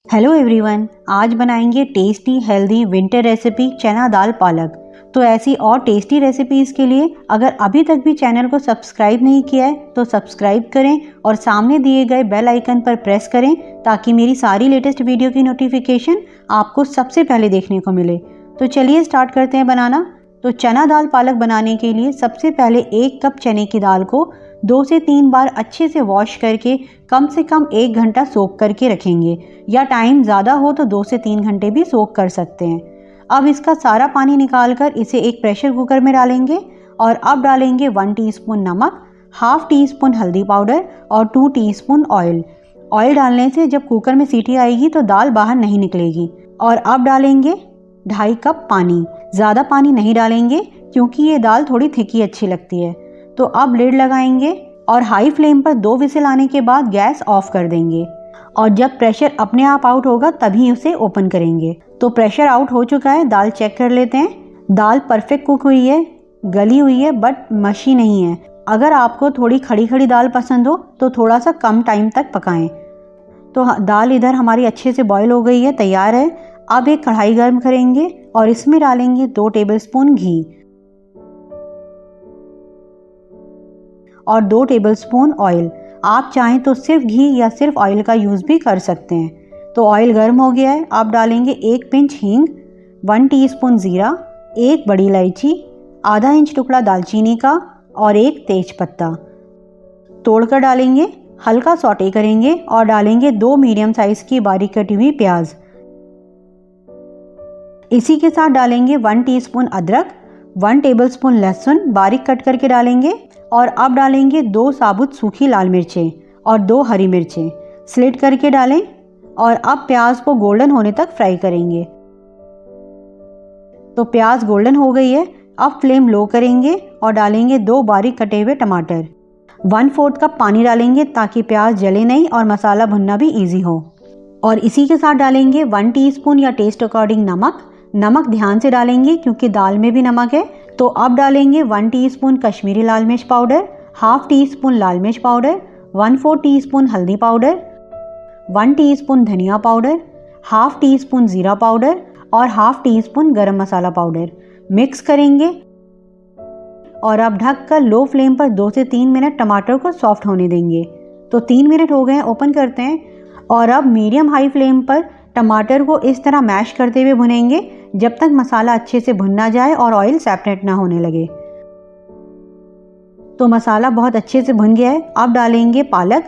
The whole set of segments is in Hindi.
हेलो एवरीवन, आज बनाएंगे टेस्टी हेल्दी विंटर रेसिपी चना दाल पालक। तो ऐसी और टेस्टी रेसिपीज़ के लिए अगर अभी तक भी चैनल को सब्सक्राइब नहीं किया है तो सब्सक्राइब करें और सामने दिए गए बेल आइकन पर प्रेस करें ताकि मेरी सारी लेटेस्ट वीडियो की नोटिफिकेशन आपको सबसे पहले देखने को मिले। तो चलिए स्टार्ट करते हैं बनाना। तो चना दाल पालक बनाने के लिए सबसे पहले 1 कप चने की दाल को 2 से 3 बार अच्छे से वॉश करके कम से कम 1 घंटा सोक करके रखेंगे, या टाइम ज़्यादा हो तो 2 से 3 घंटे भी सोक कर सकते हैं। अब इसका सारा पानी निकालकर इसे एक प्रेशर कुकर में डालेंगे और अब डालेंगे 1 टीस्पून नमक, हाफ टी स्पून हल्दी पाउडर और 2 टीस्पून ऑयल। ऑयल डालने से जब कुकर में सीटी आएगी तो दाल बाहर नहीं निकलेगी। और अब डालेंगे 2.5 कप पानी। ज़्यादा पानी नहीं डालेंगे क्योंकि ये दाल थोड़ी थिकी अच्छी लगती है। तो अब लिड लगाएंगे और हाई फ्लेम पर 2 विसिल आने के बाद गैस ऑफ कर देंगे और जब प्रेशर अपने आप आउट होगा तभी उसे ओपन करेंगे। तो प्रेशर आउट हो चुका है, दाल चेक कर लेते हैं। दाल परफेक्ट कुक हुई है, गली हुई है बट मशी नहीं है। अगर आपको थोड़ी खड़ी खड़ी दाल पसंद हो तो थोड़ा सा कम टाइम तक पकाएं। तो दाल इधर हमारी अच्छे से बॉईल हो गई है, तैयार है। अब एक कढ़ाई गर्म करेंगे और इसमें डालेंगे 2 टेबलस्पून घी और 2 टेबलस्पून ऑयल। आप चाहें तो सिर्फ घी या सिर्फ ऑयल का यूज़ भी कर सकते हैं। तो ऑयल गर्म हो गया है। आप डालेंगे 1 पिंच हींग, 1 टीस्पून ज़ीरा, 1 बड़ी इलायची, आधा इंच टुकड़ा दालचीनी का और 1 तेज पत्ता तोड़कर डालेंगे। हल्का सौटे करेंगे और डालेंगे 2 मीडियम साइज़ की बारीक कटी हुई प्याज। इसी के साथ डालेंगे 1 टीस्पून अदरक, 1 टेबलस्पून लहसुन बारीक कट करके डालेंगे और अब डालेंगे 2 साबुत सूखी लाल मिर्चें और 2 हरी मिर्चें स्लिट करके डालें और अब प्याज को गोल्डन होने तक फ्राई करेंगे। तो प्याज गोल्डन हो गई है। अब फ्लेम लो करेंगे और डालेंगे 2 बारीक कटे हुए टमाटर। 1/4 कप पानी डालेंगे ताकि प्याज जले नहीं और मसाला भुनना भी इजी हो। और इसी के साथ डालेंगे 1 टीस्पून या टेस्ट अकॉर्डिंग नमक। नमक ध्यान से डालेंगे क्योंकि दाल में भी नमक है। तो अब डालेंगे 1 टीस्पून कश्मीरी लाल मिर्च पाउडर, हाफ टी स्पून लाल मिर्च पाउडर, 1/4 टीस्पून हल्दी पाउडर, 1 टीस्पून धनिया पाउडर, हाफ टी स्पून ज़ीरा पाउडर और हाफ टी स्पून गरम मसाला पाउडर। मिक्स करेंगे और अब ढककर लो फ्लेम पर 2 से 3 मिनट टमाटर को सॉफ्ट होने देंगे। तो 3 मिनट हो गए हैं, ओपन करते हैं और अब मीडियम हाई फ्लेम पर टमाटर को इस तरह मैश करते हुए भुनेंगे जब तक मसाला अच्छे से भुन ना जाए और ऑयल सेपरेट ना होने लगे। तो मसाला बहुत अच्छे से भुन गया है। अब डालेंगे पालक।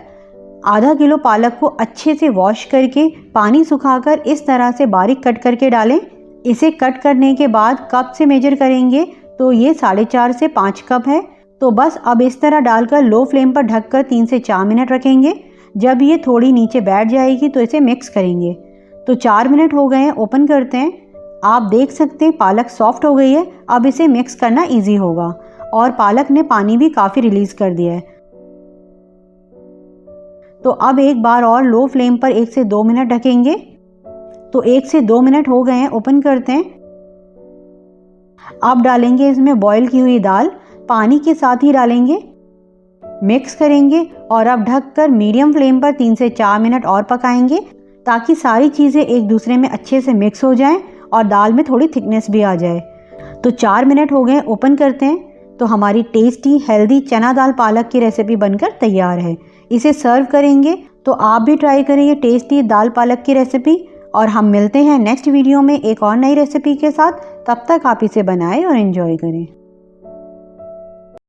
आधा किलो पालक को अच्छे से वॉश करके पानी सुखाकर इस तरह से बारीक कट करके डालें। इसे कट करने के बाद कप से मेजर करेंगे तो ये 4.5 से 5 कप है। तो बस अब इस तरह डालकर लो फ्लेम पर ढककर 3 से 4 मिनट रखेंगे। जब ये थोड़ी नीचे बैठ जाएगी तो इसे मिक्स करेंगे। तो 4 मिनट हो गए हैं, ओपन करते हैं। आप देख सकते हैं पालक सॉफ्ट हो गई है। अब इसे मिक्स करना इजी होगा और पालक ने पानी भी काफ़ी रिलीज कर दिया है। तो अब एक बार और लो फ्लेम पर 1 से 2 मिनट ढकेंगे। तो 1 से 2 मिनट हो गए हैं, ओपन करते हैं। अब डालेंगे इसमें बॉईल की हुई दाल, पानी के साथ ही डालेंगे, मिक्स करेंगे और अब ढककर मीडियम फ्लेम पर 3 से 4 मिनट और पकाएंगे ताकि सारी चीज़ें एक दूसरे में अच्छे से मिक्स हो जाएं और दाल में थोड़ी थिकनेस भी आ जाए। तो 4 मिनट हो गए, ओपन करते हैं। तो हमारी टेस्टी हेल्दी चना दाल पालक की रेसिपी बनकर तैयार है। इसे सर्व करेंगे। तो आप भी ट्राई करिए टेस्टी दाल पालक की रेसिपी और हम मिलते हैं नेक्स्ट वीडियो में एक और नई रेसिपी के साथ। तब तक आप इसे बनाएं और एंजॉय करें।